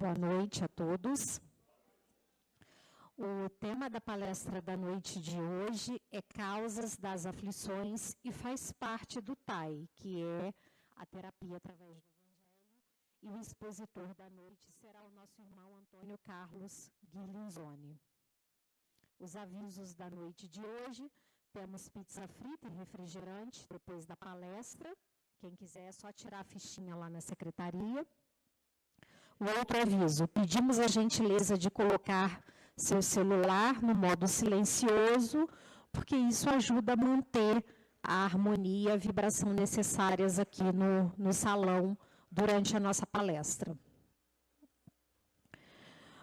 Boa noite a todos. O tema da palestra da noite de hoje é Causas das Aflições e faz parte do TAI, que é a terapia através do Evangelho, e o expositor da noite será o nosso irmão Antônio Carlos Guirlanzoni. Os avisos da noite de hoje: temos pizza frita e refrigerante depois da palestra. Quem quiser é só tirar a fichinha lá na secretaria. O outro aviso: pedimos a gentileza de colocar seu celular no modo silencioso, porque isso ajuda a manter a harmonia e a vibração necessárias aqui no salão durante a nossa palestra.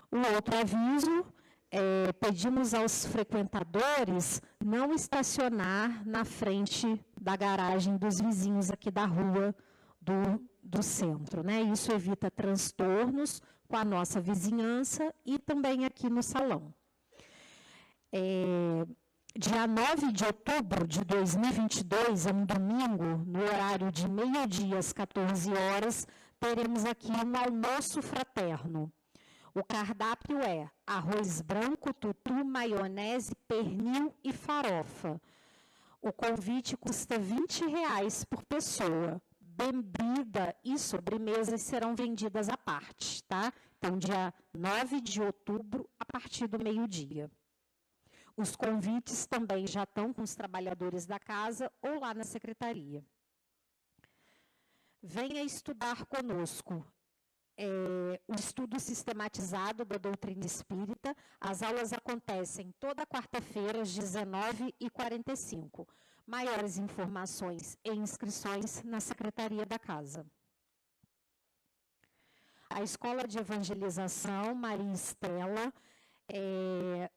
O outro aviso: pedimos aos frequentadores não estacionar na frente da garagem dos vizinhos aqui da rua do centro, né? Isso evita transtornos com a nossa vizinhança e também aqui no salão. Dia 9 de outubro de 2022, é um domingo, no horário de meio-dia às 14 horas, teremos aqui um almoço fraterno. O cardápio é arroz branco, tutu, maionese, pernil e farofa. O convite custa R$20 por pessoa. Bebida e sobremesas serão vendidas à parte, tá? Então, dia 9 de outubro, a partir do meio-dia. Os convites também já estão com os trabalhadores da casa ou lá na secretaria. Venha estudar conosco. O estudo sistematizado da doutrina espírita. As aulas acontecem toda quarta-feira, às 19h45. Maiores informações e inscrições na secretaria da casa. A Escola de Evangelização Maria Estela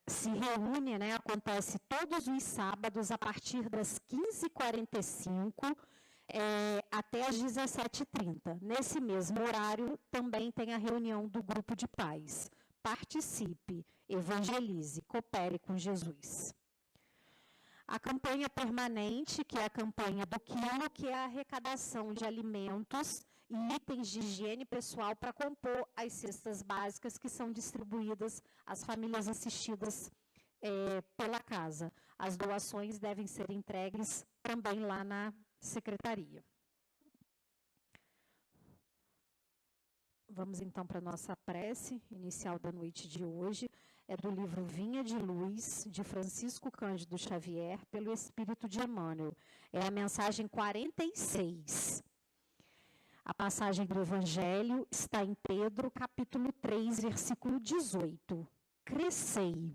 se reúne, né, acontece todos os sábados a partir das 15h45 até às 17h30. Nesse mesmo horário também tem a reunião do grupo de pais. Participe, evangelize, coopere com Jesus. A campanha permanente, que é a campanha do quilo, que é a arrecadação de alimentos e itens de higiene pessoal para compor as cestas básicas que são distribuídas às famílias assistidas pela casa. As doações devem ser entregues também lá na secretaria. Vamos então para a nossa prece inicial da noite de hoje. É do livro Vinha de Luz, de Francisco Cândido Xavier, pelo Espírito de Emmanuel. É a mensagem 46. A passagem do Evangelho está em Pedro, capítulo 3, versículo 18. Crescei.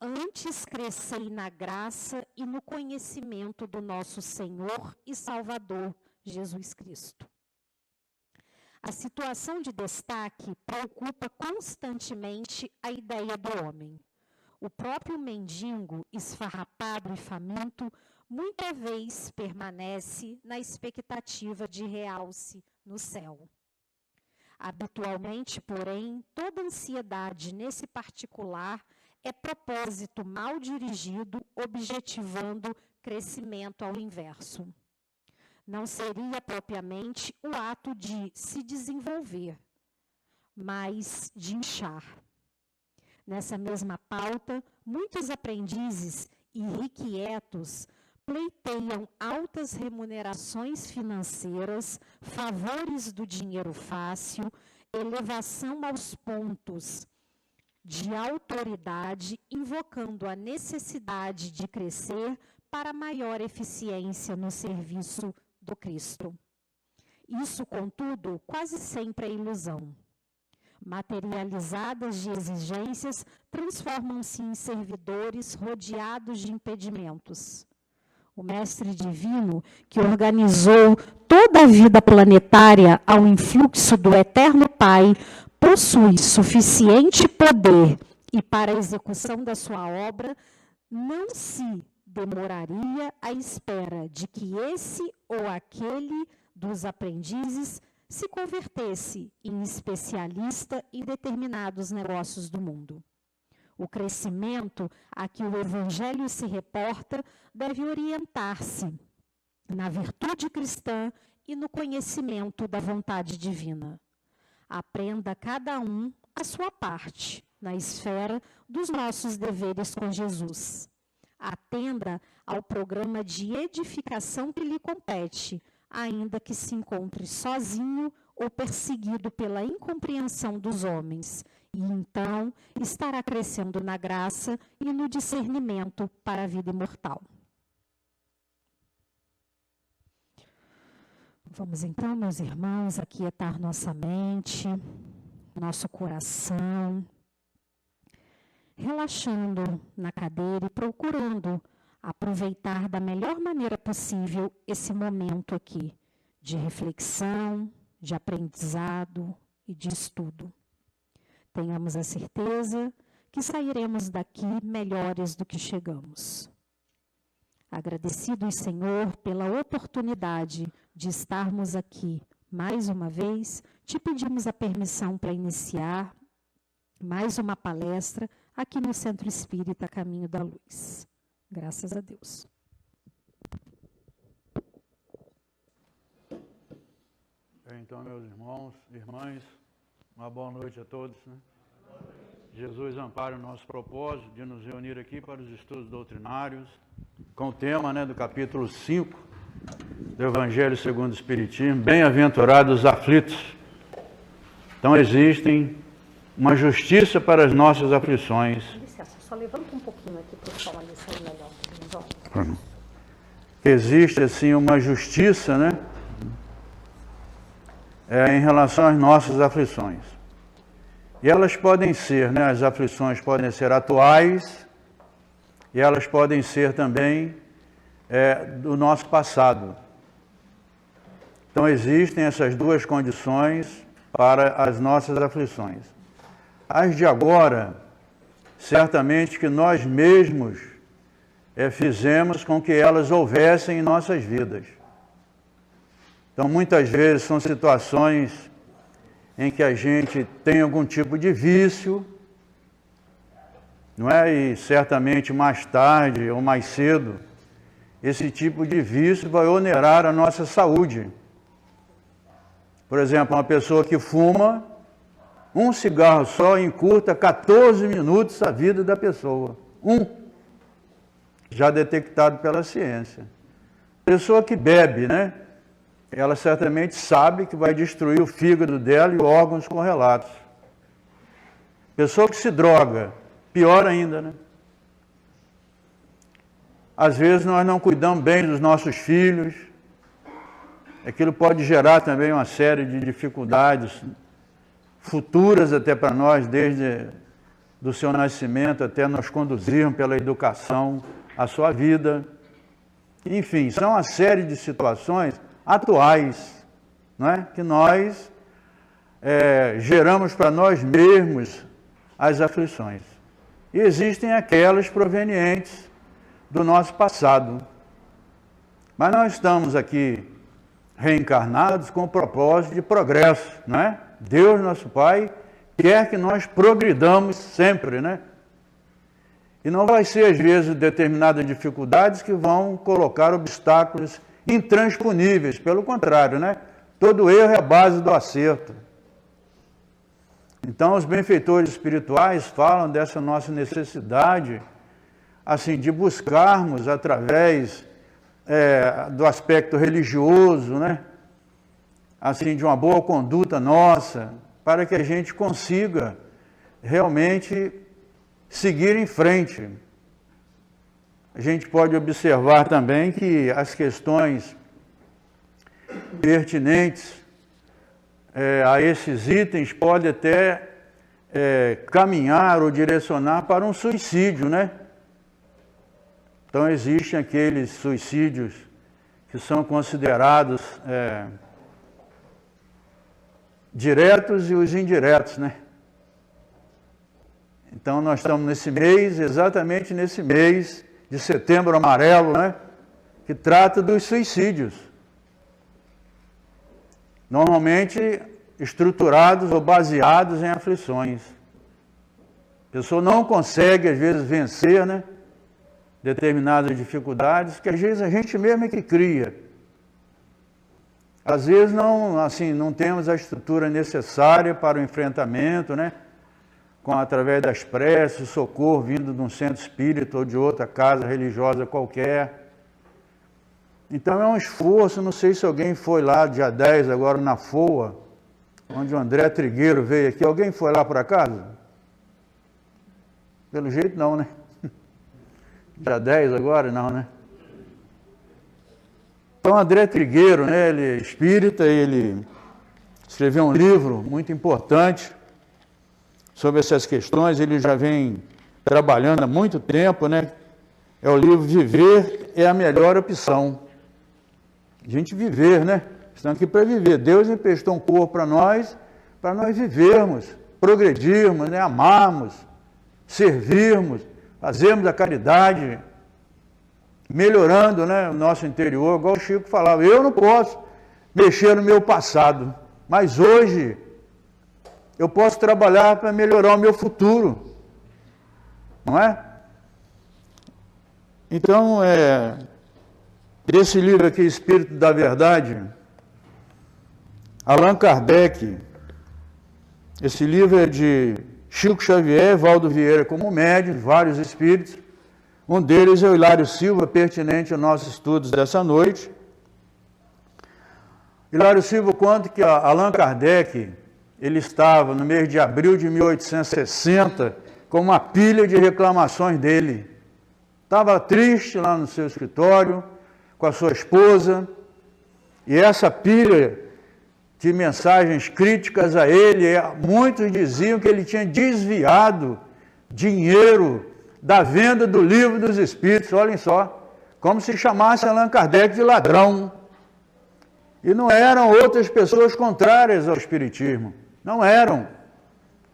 Antes crescei na graça e no conhecimento do nosso Senhor e Salvador, Jesus Cristo. A situação de destaque preocupa constantemente a ideia do homem. O próprio mendigo, esfarrapado e faminto, muita vez permanece na expectativa de realce no céu. Habitualmente, porém, toda ansiedade nesse particular é propósito mal dirigido, objetivando crescimento ao inverso. Não seria propriamente o ato de se desenvolver, mas de inchar. Nessa mesma pauta, muitos aprendizes irrequietos pleiteiam altas remunerações financeiras, favores do dinheiro fácil, elevação aos pontos de autoridade, invocando a necessidade de crescer para maior eficiência no serviço do Cristo. Isso, contudo, quase sempre é ilusão. Materializadas de exigências, transformam-se em servidores rodeados de impedimentos. O Mestre Divino, que organizou toda a vida planetária ao influxo do Eterno Pai, possui suficiente poder e, para a execução da sua obra, não se demoraria à espera de que esse ou aquele dos aprendizes se convertesse em especialista em determinados negócios do mundo. O crescimento a que o Evangelho se reporta deve orientar-se na virtude cristã e no conhecimento da vontade divina. aprenda cada um a sua parte na esfera dos nossos deveres com Jesus. Atenda ao programa de edificação que lhe compete, ainda que se encontre sozinho ou perseguido pela incompreensão dos homens, e então estará crescendo na graça e no discernimento para a vida imortal. Vamos então, meus irmãos, aquietar nossa mente, nosso coração, relaxando na cadeira e procurando aproveitar da melhor maneira possível esse momento aqui de reflexão, de aprendizado e de estudo. Tenhamos a certeza que sairemos daqui melhores do que chegamos. Agradecidos, Senhor, pela oportunidade de estarmos aqui mais uma vez, te pedimos a permissão para iniciar mais uma palestra aqui no Centro Espírita Caminho da Luz. Graças a Deus. Então, meus irmãos e irmãs, uma boa noite a todos. Né? Jesus ampare o nosso propósito de nos reunir aqui para os estudos doutrinários, com o tema do capítulo 5 do Evangelho segundo o Espiritismo, Bem-aventurados os aflitos. Então, existem uma justiça para as nossas aflições. Licença, só levanta um pouquinho aqui para o sol ali, sair melhor. Existe, assim, uma justiça, em relação às nossas aflições. E elas podem ser, as aflições podem ser atuais e elas podem ser também do nosso passado. Então, existem essas duas condições para as nossas aflições. As de agora, certamente que nós mesmos fizemos com que elas houvessem em nossas vidas. Então, muitas vezes são situações em que a gente tem algum tipo de vício, E certamente mais tarde ou mais cedo, esse tipo de vício vai onerar a nossa saúde. Por exemplo, uma pessoa que fuma, um cigarro só encurta 14 minutos a vida da pessoa. Já detectado pela ciência. Pessoa que bebe, Ela certamente sabe que vai destruir o fígado dela e órgãos correlatos. Pessoa que se droga, pior ainda, Às vezes nós não cuidamos bem dos nossos filhos. Aquilo pode gerar também uma série de dificuldades futuras até para nós, desde do seu nascimento até nós conduzirmos pela educação a sua vida. Enfim, são uma série de situações atuais, que nós geramos para nós mesmos as aflições. E existem aquelas provenientes do nosso passado. Mas nós estamos aqui reencarnados com o propósito de progresso, Deus, nosso Pai, quer que nós progridamos sempre, E não vai ser, às vezes, determinadas dificuldades que vão colocar obstáculos intransponíveis, pelo contrário, Todo erro é a base do acerto. Então, os benfeitores espirituais falam dessa nossa necessidade, assim, de buscarmos através do aspecto religioso, assim, de uma boa conduta nossa, para que a gente consiga realmente seguir em frente. A gente pode observar também que as questões pertinentes a esses itens podem até caminhar ou direcionar para um suicídio, Então, existem aqueles suicídios que são considerados diretos e os indiretos, Então, nós estamos nesse mês, exatamente nesse mês de Setembro Amarelo, que trata dos suicídios. Normalmente estruturados ou baseados em aflições. A pessoa não consegue, às vezes, vencer, determinadas dificuldades, que às vezes a gente mesmo é que cria. Às vezes não temos a estrutura necessária para o enfrentamento, né? Através das preces, socorro vindo de um centro espírita ou de outra casa religiosa qualquer. Então é um esforço, não sei se alguém foi lá dia 10, agora na FOA, onde o André Trigueiro veio aqui. Alguém foi lá por acaso? Pelo jeito não, né? Dia 10 agora? Não, né? Então, André Trigueiro, né, ele é espírita, ele escreveu um livro muito importante sobre essas questões, ele já vem trabalhando há muito tempo, né? É o livro Viver é a Melhor Opção. A gente viver, né? Estamos aqui para viver. Deus emprestou um corpo para nós vivermos, progredirmos, né? Amarmos, servirmos, fazermos a caridade, melhorando, né, o nosso interior, igual o Chico falava. Eu não posso mexer no meu passado, mas hoje eu posso trabalhar para melhorar o meu futuro, não é? Então, esse livro aqui, Espírito da Verdade, Allan Kardec, esse livro é de Chico Xavier, Valdo Vieira como médium, vários espíritos. Um deles é o Hilário Silva, pertinente aos nossos estudos dessa noite. Hilário Silva conta que Allan Kardec, ele estava no mês de abril de 1860 com uma pilha de reclamações dele. Estava triste lá no seu escritório, com a sua esposa, e essa pilha de mensagens críticas a ele, muitos diziam que ele tinha desviado dinheiro da venda do Livro dos Espíritos, olhem só, como se chamasse Allan Kardec de ladrão. E não eram outras pessoas contrárias ao Espiritismo, não eram.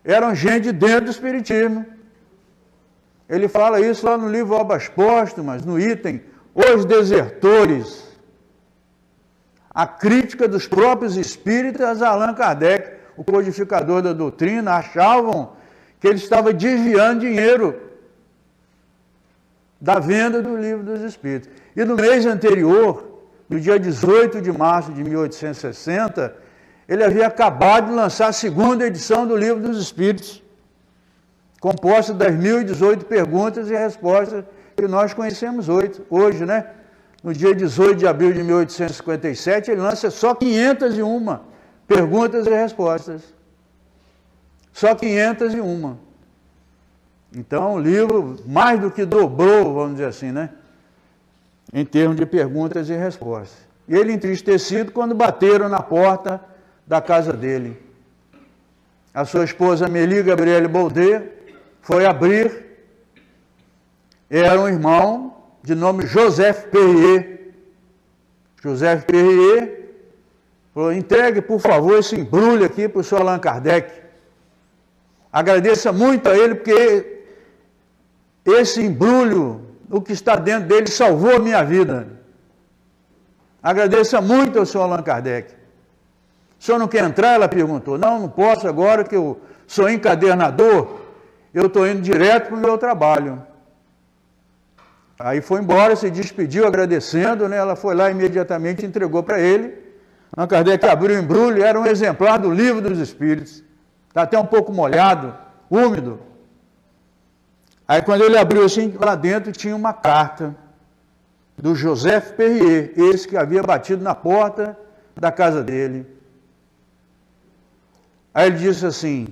Eram gente dentro do Espiritismo. Ele fala isso lá no livro Obras Póstumas, no item Os Desertores. A crítica dos próprios espíritas a Allan Kardec, o codificador da doutrina, achavam que ele estava desviando dinheiro da venda do Livro dos Espíritos. E no mês anterior, no dia 18 de março de 1860, ele havia acabado de lançar a segunda edição do Livro dos Espíritos, composta das 1018 perguntas e respostas que nós conhecemos hoje, né? No dia 18 de abril de 1857, ele lança só 501 perguntas e respostas. Só 501. Então, o livro mais do que dobrou, vamos dizer assim, né? Em termos de perguntas e respostas. E ele entristecido quando bateram na porta da casa dele. A sua esposa Amélie Gabrielle Baudet foi abrir. Era um irmão de nome Joseph Perrier. Joseph Perrier falou: entregue, por favor, esse embrulho aqui para o senhor Allan Kardec. Agradeça muito a ele, porque esse embrulho, o que está dentro dele, salvou a minha vida. Agradeça muito ao senhor Allan Kardec. O senhor não quer entrar? Ela perguntou. Não posso agora, que eu sou encadernador, eu estou indo direto para o meu trabalho. Aí foi embora, se despediu agradecendo, né? Ela foi lá imediatamente e entregou para ele. Allan Kardec abriu o embrulho, era um exemplar do Livro dos Espíritos. Está até um pouco molhado, úmido. Aí quando ele abriu assim, lá dentro tinha uma carta do Joseph Perrier, esse que havia batido na porta da casa dele. Aí ele disse assim: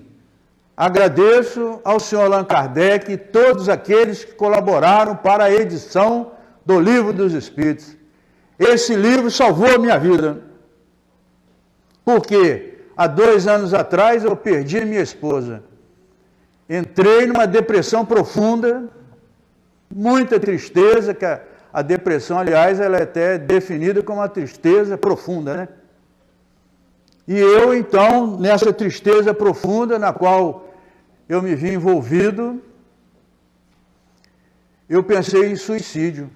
agradeço ao senhor Allan Kardec e todos aqueles que colaboraram para a edição do Livro dos Espíritos. Esse livro salvou a minha vida. Porque há 2 anos atrás eu perdi minha esposa. Entrei numa depressão profunda, muita tristeza, que a depressão, aliás, ela é até definida como uma tristeza profunda, né? E eu, então, nessa tristeza profunda, na qual eu me vi envolvido, eu pensei em suicídio,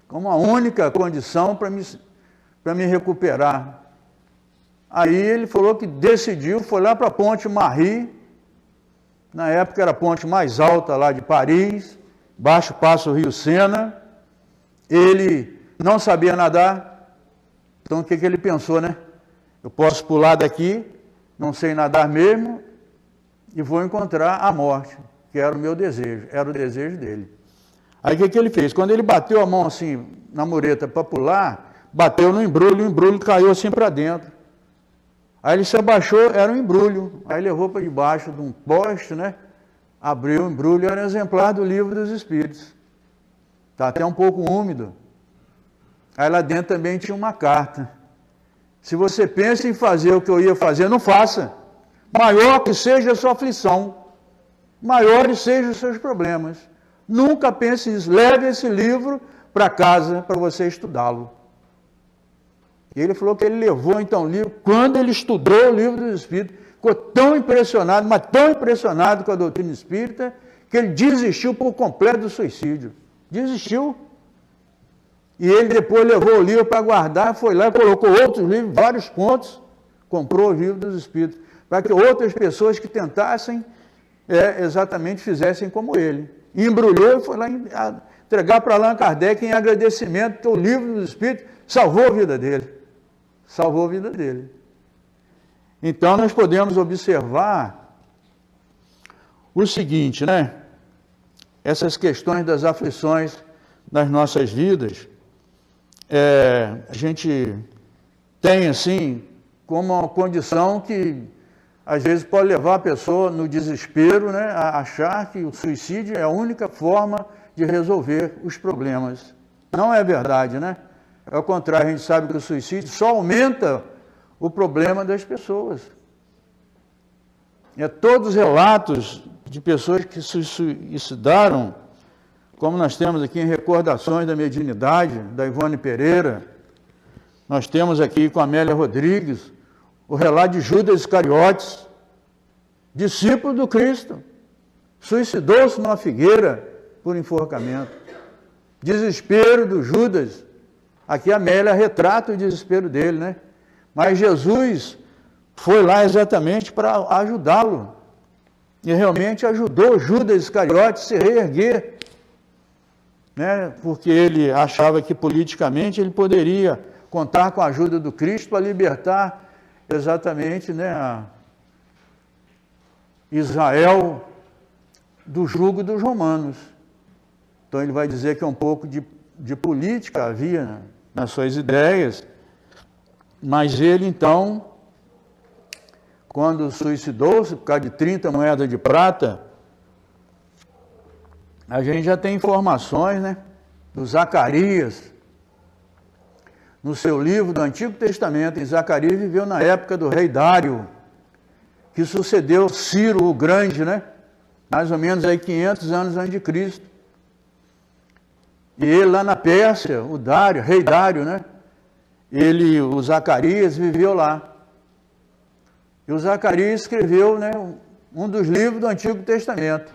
como a única condição para me recuperar. Aí ele falou que decidiu, foi lá para a Ponte Marie, na época era a ponte mais alta lá de Paris, baixo passa o Rio Sena. Ele não sabia nadar, então o que ele pensou, né? Eu posso pular daqui, não sei nadar mesmo, e vou encontrar a morte, que era o meu desejo, era o desejo dele. Aí o que ele fez? Quando ele bateu a mão assim na mureta para pular, bateu no embrulho, o embrulho caiu assim para dentro. Aí ele se abaixou, era um embrulho. Aí levou para debaixo de um poste, né? Abriu o embrulho, era um exemplar do Livro dos Espíritos. Está até um pouco úmido. Aí lá dentro também tinha uma carta. Se você pensa em fazer o que eu ia fazer, não faça. Maior que seja a sua aflição, maiores sejam os seus problemas. Nunca pense nisso. Leve esse livro para casa para você estudá-lo. E ele falou que ele levou então o livro. Quando ele estudou o Livro dos Espíritos, ficou tão impressionado, mas tão impressionado com a doutrina espírita, que ele desistiu por completo do suicídio. Desistiu. E ele depois levou o livro para guardar, foi lá e colocou outros livros, vários pontos, comprou o Livro dos Espíritos, para que outras pessoas que tentassem, exatamente fizessem como ele. E embrulhou e foi lá entregar para Allan Kardec em agradecimento, que o Livro dos Espíritos salvou a vida dele. Salvou a vida dele. Então nós podemos observar o seguinte, né? Essas questões das aflições das nossas vidas, a gente tem assim como uma condição que às vezes pode levar a pessoa no desespero, né, a achar que o suicídio é a única forma de resolver os problemas. Não é verdade, né? Ao contrário, a gente sabe que o suicídio só aumenta o problema das pessoas. Todos os relatos de pessoas que se suicidaram, como nós temos aqui em Recordações da Mediunidade, da Ivone Pereira, nós temos aqui com a Amélia Rodrigues, o relato de Judas Iscariotes, discípulo do Cristo, suicidou-se numa figueira por enforcamento. Desespero do Judas. Aqui a Amélia retrata o desespero dele, né? Mas Jesus foi lá exatamente para ajudá-lo. E realmente ajudou Judas Iscariotes a se reerguer, né? Porque ele achava que politicamente ele poderia contar com a ajuda do Cristo para libertar exatamente, né, a Israel do jugo dos romanos. Então ele vai dizer que um pouco de política havia nas suas ideias, mas ele então, quando suicidou-se por causa de 30 moedas de prata, a gente já tem informações, né, do Zacarias. No seu livro do Antigo Testamento, Zacarias viveu na época do rei Dário, que sucedeu Ciro o Grande, né? Mais ou menos aí 500 anos antes de Cristo. E ele lá na Pérsia, o Dário, rei Dário, né? O Zacarias viveu lá. E o Zacarias escreveu, né, um dos livros do Antigo Testamento.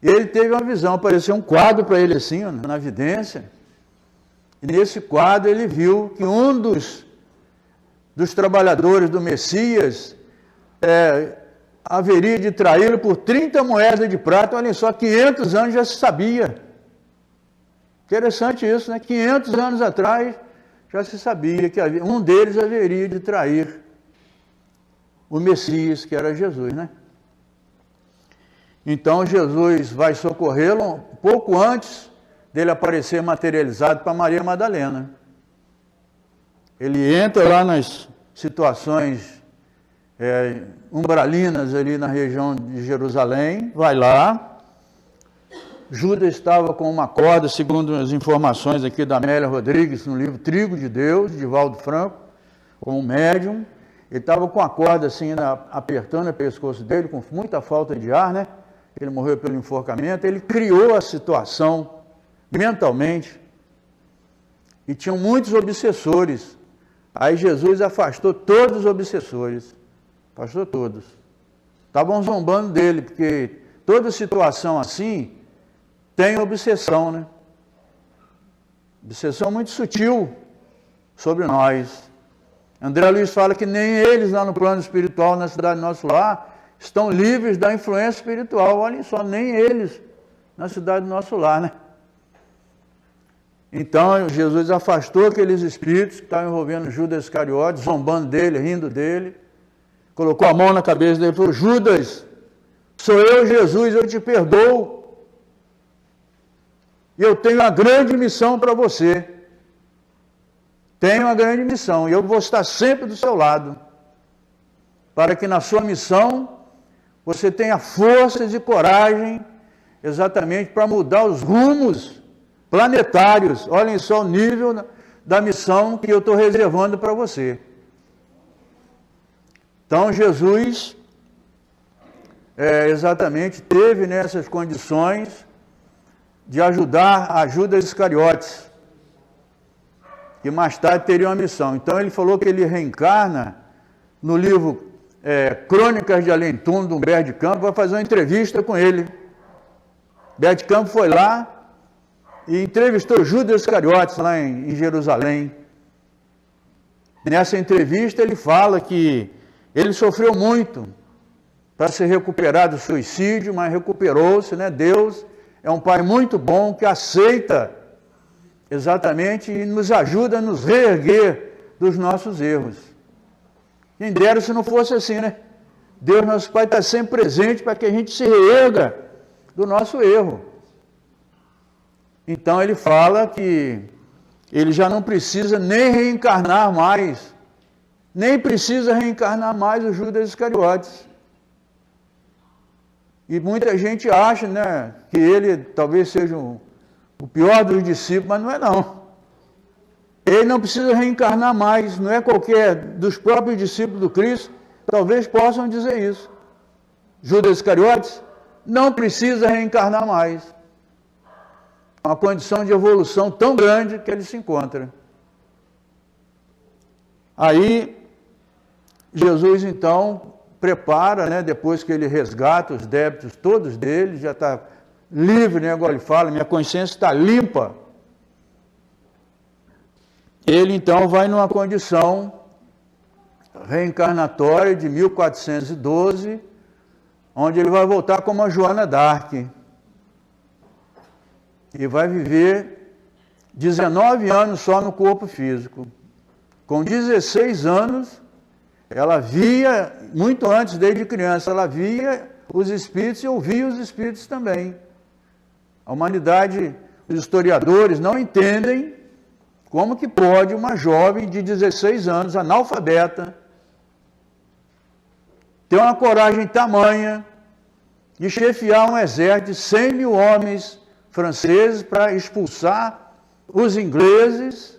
E ele teve uma visão, apareceu um quadro para ele assim, na vidência. E nesse quadro ele viu que um dos trabalhadores do Messias haveria de traí-lo por 30 moedas de prata. Olha só, 500 anos já se sabia. Interessante isso, né? 500 anos atrás já se sabia que um deles haveria de trair o Messias, que era Jesus, né? Então Jesus vai socorrê-lo um pouco antes dele aparecer materializado para Maria Madalena. Ele entra lá nas situações umbralinas ali na região de Jerusalém, vai lá. Judas estava com uma corda, segundo as informações aqui da Amélia Rodrigues, no livro Trigo de Deus, de Valdo Franco, com um médium. Ele estava com a corda assim, apertando o pescoço dele, com muita falta de ar, né? Ele morreu pelo enforcamento. Ele criou a situação mentalmente, e tinham muitos obsessores. Aí Jesus afastou todos os obsessores, afastou todos. Estavam zombando dele, porque toda situação assim tem obsessão, né? Obsessão muito sutil sobre nós. André Luiz fala que nem eles lá no plano espiritual, na cidade do nosso lar, estão livres da influência espiritual. Olhem só, nem eles na cidade do nosso lar, né? Então, Jesus afastou aqueles espíritos que estavam envolvendo Judas Iscariotes, zombando dele, rindo dele, colocou a mão na cabeça dele e falou: Judas, sou eu, Jesus, eu te perdoo. E eu tenho uma grande missão para você. Tenho uma grande missão, e eu vou estar sempre do seu lado, para que na sua missão você tenha forças e coragem, exatamente para mudar os rumos planetários. Olhem só o nível da missão que eu estou reservando para você. Então, Jesus, exatamente, teve nessas condições de ajudar a Judas Iscariotes, que mais tarde teria uma missão. Então, ele falou que ele reencarna no livro Crônicas de Além-Túmulo, de Humberto de Campos, vai fazer uma entrevista com ele. Humberto de Campos foi lá e entrevistou Judas Iscariotes lá em Jerusalém. Nessa entrevista ele fala que ele sofreu muito para se recuperar do suicídio, mas recuperou-se, né? Deus é um Pai muito bom que aceita exatamente e nos ajuda a nos reerguer dos nossos erros. Quem dera se não fosse assim, né? Deus, nosso Pai, está sempre presente para que a gente se reerga do nosso erro. Então ele fala que ele já não precisa nem reencarnar mais, nem precisa reencarnar mais o Judas Iscariotes. E muita gente acha, né, que ele talvez seja o pior dos discípulos, mas não é não. Ele não precisa reencarnar mais, não é qualquer dos próprios discípulos do Cristo, talvez possam dizer isso. Judas Iscariotes não precisa reencarnar mais. Uma condição de evolução tão grande que ele se encontra. Aí, Jesus então prepara, né, depois que ele resgata os débitos todos dele, já está livre, né, agora ele fala, minha consciência está limpa. Ele então vai numa condição reencarnatória de 1412, onde ele vai voltar como a Joana d'Arc. E vai viver 19 anos só no corpo físico. Com 16 anos, ela via, muito antes, desde criança, ela via os espíritos e ouvia os espíritos também. A humanidade, os historiadores não entendem como que pode uma jovem de 16 anos, analfabeta, ter uma coragem tamanha de chefiar um exército de 100 mil homens franceses para expulsar os ingleses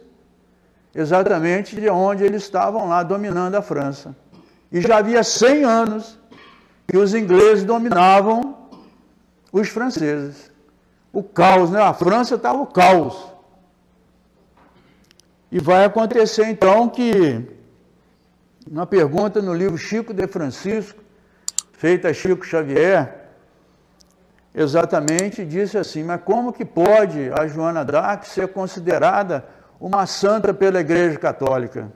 exatamente de onde eles estavam lá dominando a França. E já havia 100 anos que os ingleses dominavam os franceses. O caos, né? A França estava o caos. E vai acontecer então que, uma pergunta no livro Chico de Francisco, feita a Chico Xavier, exatamente disse assim: mas como que pode a Joana d'Arc ser considerada uma santa pela Igreja Católica?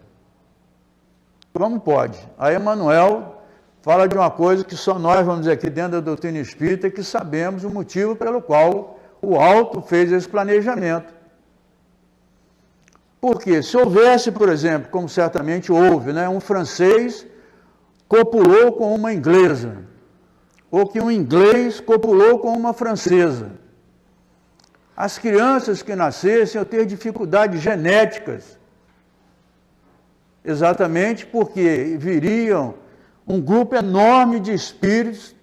Como pode? A Emmanuel fala de uma coisa que só nós, vamos dizer aqui dentro da doutrina espírita, que sabemos o motivo pelo qual o alto fez esse planejamento. Porque se houvesse, por exemplo, como certamente houve, né, um francês copulou com uma inglesa, ou que um inglês copulou com uma francesa, as crianças que nascessem iam ter dificuldades genéticas, exatamente porque viriam um grupo enorme de espíritos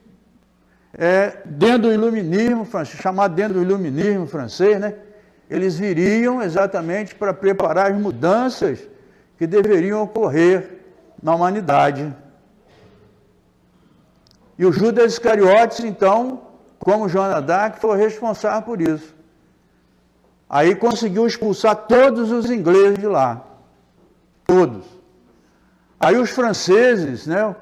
dentro do iluminismo, chamado dentro do iluminismo francês, né? Eles viriam exatamente para preparar as mudanças que deveriam ocorrer na humanidade. E o Judas Iscariotes, então, como Joana d'Arc, foi responsável por isso. Aí conseguiu expulsar todos os ingleses de lá. Todos. Aí os franceses, né,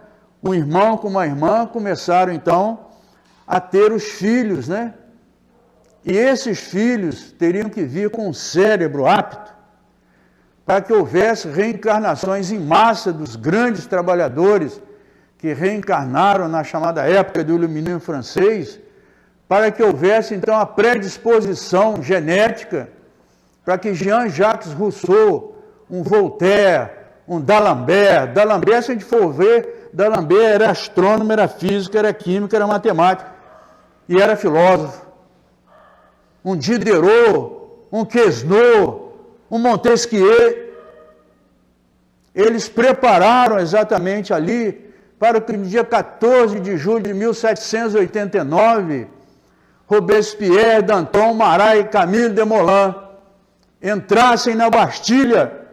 um irmão com uma irmã, começaram, então, a ter os filhos, né? E esses filhos teriam que vir com um cérebro apto para que houvesse reencarnações em massa dos grandes trabalhadores que reencarnaram na chamada época do iluminismo francês, para que houvesse, então, a predisposição genética para que Jean-Jacques Rousseau, um Voltaire, um D'Alembert, se a gente for ver, D'Alembert era astrônomo, era físico, era químico, era matemático e era filósofo. Um Diderot, um Quesnot, um Montesquieu, eles prepararam exatamente ali para que no dia 14 de julho de 1789, Robespierre, Danton, Marat e Camille Desmoulins entrassem na Bastilha,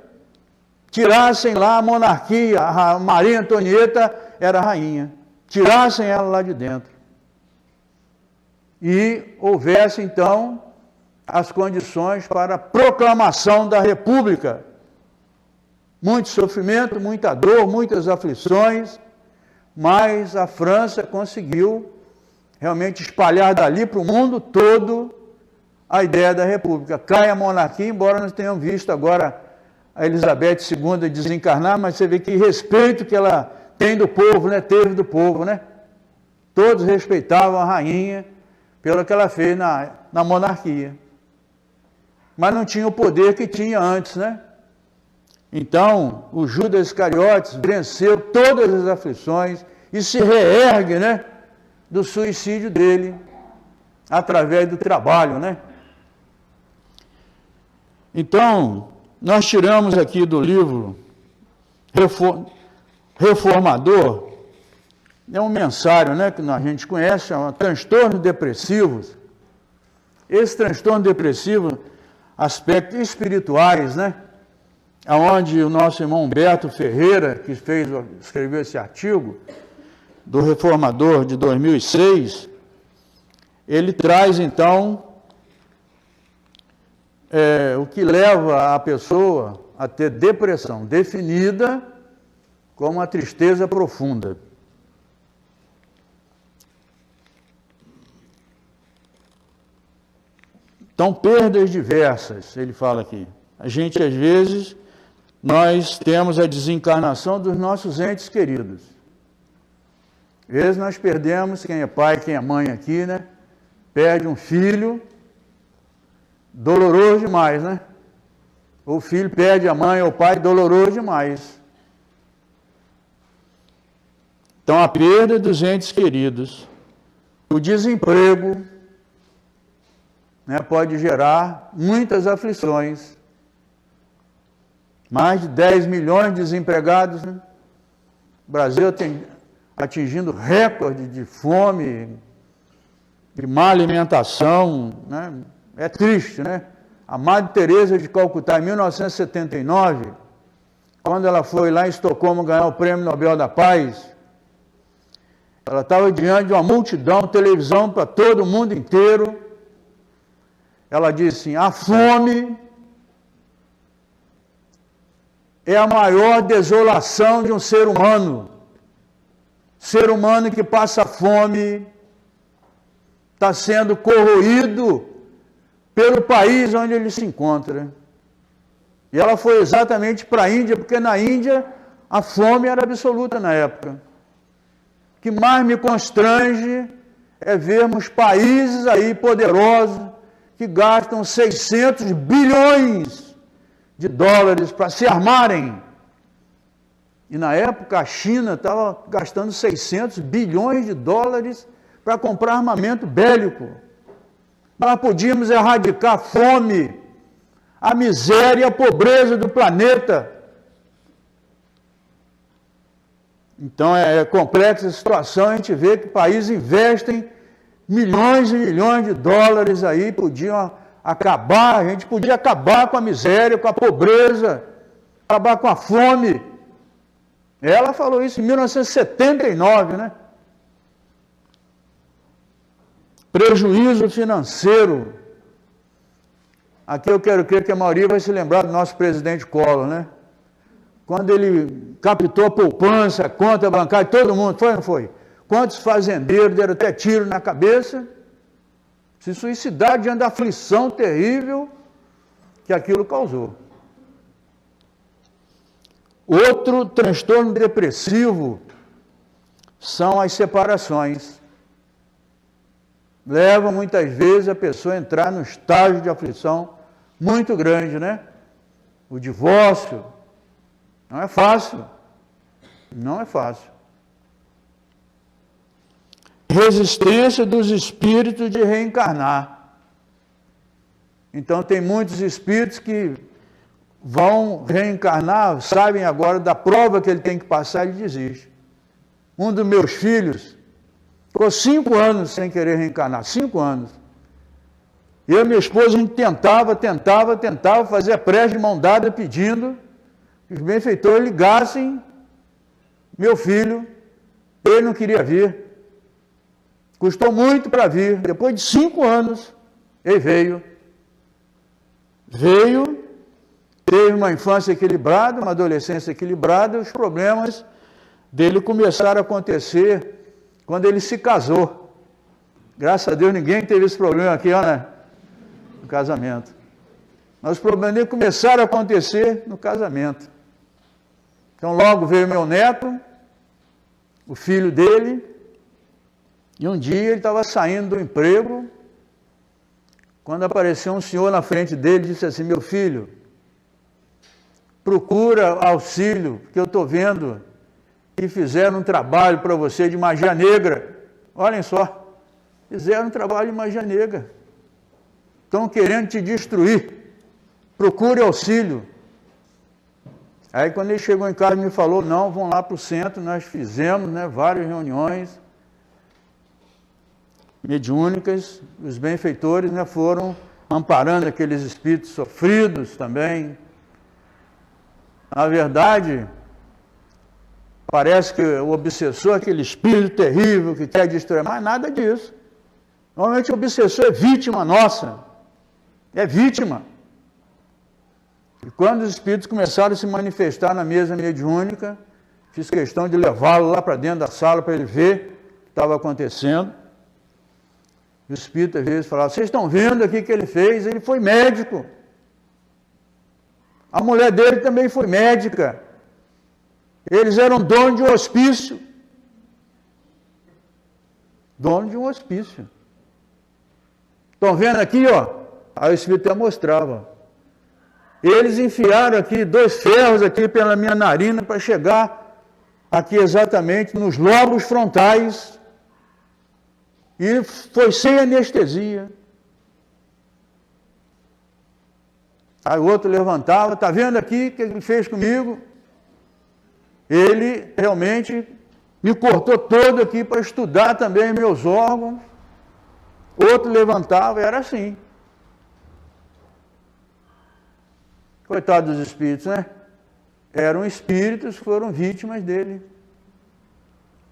tirassem lá a monarquia, a Maria Antonieta era a rainha, tirassem ela lá de dentro. E houvesse, então, as condições para a proclamação da República. Muito sofrimento, muita dor, muitas aflições, mas a França conseguiu realmente espalhar dali para o mundo todo a ideia da República. Cai a monarquia, embora nós tenhamos visto agora a Elizabeth II desencarnar, mas você vê que respeito que ela tem do povo, né? Teve do povo, né? Todos respeitavam a rainha pelo que ela fez na monarquia. Mas não tinha o poder que tinha antes, né? Então, o Judas Iscariotes venceu todas as aflições e se reergue, né? Do suicídio dele, através do trabalho, né? Então, nós tiramos aqui do livro Reformador, é um mensário, né, que a gente conhece, chama transtornos depressivos. Esse transtorno depressivo, aspectos espirituais, né, aonde o nosso irmão Humberto Ferreira, que escreveu esse artigo, do Reformador de 2006, ele traz, então, o que leva a pessoa a ter depressão, definida como uma tristeza profunda. Então, perdas diversas, ele fala aqui. A gente, às vezes, nós temos a desencarnação dos nossos entes queridos. Às vezes nós perdemos, quem é pai, quem é mãe aqui, né? Perde um filho, doloroso demais, né? O filho perde a mãe ou o pai, doloroso demais. Então, a perda dos entes queridos, o desemprego, né, pode gerar muitas aflições. Mais de 10 milhões de desempregados, né? O Brasil tem atingindo recorde de fome, de má alimentação, né? É triste, né? A Madre Teresa de Calcutá, em 1979, quando ela foi lá em Estocolmo ganhar o Prêmio Nobel da Paz, ela estava diante de uma multidão, televisão para todo o mundo inteiro. Ela disse assim: a fome é a maior desolação de um ser humano. Ser humano que passa fome está sendo corroído pelo país onde ele se encontra. E ela foi exatamente para a Índia, porque na Índia a fome era absoluta na época. O que mais me constrange é vermos países aí poderosos que gastam 600 bilhões de dólares para se armarem. E na época a China estava gastando 600 bilhões de dólares para comprar armamento bélico. Nós podíamos erradicar a fome, a miséria e a pobreza do planeta. Então é complexa a situação, a gente vê que países investem milhões e milhões de dólares aí, podiam acabar, a gente podia acabar com a miséria, com a pobreza, acabar com a fome. Ela falou isso em 1979, né? Prejuízo financeiro. Aqui eu quero crer que a maioria vai se lembrar do nosso presidente Collor, né? Quando ele captou a poupança, a conta bancária, todo mundo, foi ou não foi? Quantos fazendeiros deram até tiro na cabeça, se suicidaram diante da aflição terrível que aquilo causou. Outro transtorno depressivo são as separações. Leva muitas vezes a pessoa a entrar no estágio de aflição muito grande, né? O divórcio não é fácil. Não é fácil. Resistência dos espíritos de reencarnar. Então tem muitos espíritos que vão reencarnar, sabem agora da prova que ele tem que passar e desiste. Um dos meus filhos ficou 5 anos sem querer reencarnar, 5 anos. Eu e minha esposa, a gente tentava fazer a prece de mão dada pedindo que os benfeitores ligassem meu filho. Ele não queria vir. Custou muito para vir. Depois de 5 anos, ele veio. Teve uma infância equilibrada, uma adolescência equilibrada, os problemas dele começaram a acontecer quando ele se casou. Graças a Deus ninguém teve esse problema aqui, né? No casamento. Mas os problemas dele começaram a acontecer no casamento. Então logo veio meu neto, o filho dele, e um dia ele estava saindo do emprego, quando apareceu um senhor na frente dele e disse assim: meu filho, procura auxílio, porque eu estou vendo que fizeram um trabalho para você de magia negra. Olhem só, fizeram um trabalho de magia negra. Estão querendo te destruir. Procure auxílio. Aí quando ele chegou em casa me falou, não, vão lá para o centro, nós fizemos, né, várias reuniões mediúnicas, os benfeitores, né, foram amparando aqueles espíritos sofridos também. Na verdade, parece que o obsessor é aquele espírito terrível que quer destruir, mas nada disso. Normalmente o obsessor é vítima nossa, é vítima. E quando os espíritos começaram a se manifestar na mesa mediúnica, fiz questão de levá-lo lá para dentro da sala para ele ver o que estava acontecendo. E o espírito às vezes falava, vocês estão vendo aqui o que ele fez? Ele foi médico. A mulher dele também foi médica. Eles eram donos de um hospício. Dono de um hospício. Estão vendo aqui, ó? Aí o espírito até mostrava. Eles enfiaram aqui 2 ferros aqui pela minha narina para chegar aqui exatamente nos lóbulos frontais. E foi sem anestesia. Aí o outro levantava, está vendo aqui o que ele fez comigo? Ele realmente me cortou todo aqui para estudar também meus órgãos. Outro levantava, era assim. Coitado dos espíritos, né? Eram espíritos que foram vítimas dele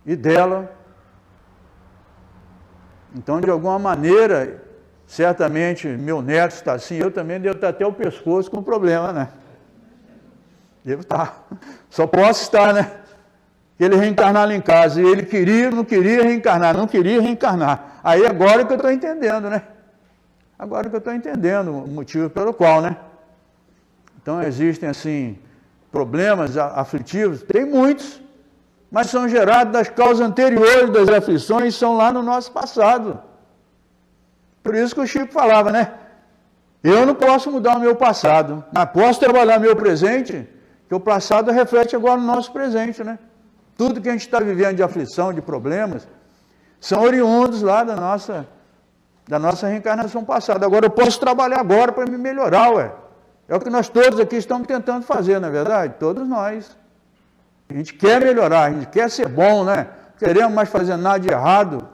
e dela. Então, de alguma maneira, certamente, meu neto está assim, eu também devo estar até o pescoço com problema, né? Devo estar. Só posso estar, né? Ele reencarnar lá em casa. E ele queria, não queria reencarnar. Aí agora que eu estou entendendo, né? Agora que eu estou entendendo o motivo pelo qual, né? Então existem, assim, problemas aflitivos, tem muitos, mas são gerados das causas anteriores das aflições, são lá no nosso passado. Por isso que o Chico falava, né? Eu não posso mudar o meu passado, mas posso trabalhar meu presente, que o passado reflete agora no nosso presente, né? Tudo que a gente está vivendo de aflição, de problemas, são oriundos lá da nossa reencarnação passada. Agora eu posso trabalhar agora para me melhorar, ué. É o que nós todos aqui estamos tentando fazer, não é verdade? Todos nós. A gente quer melhorar, a gente quer ser bom, né? Não queremos mais fazer nada de errado.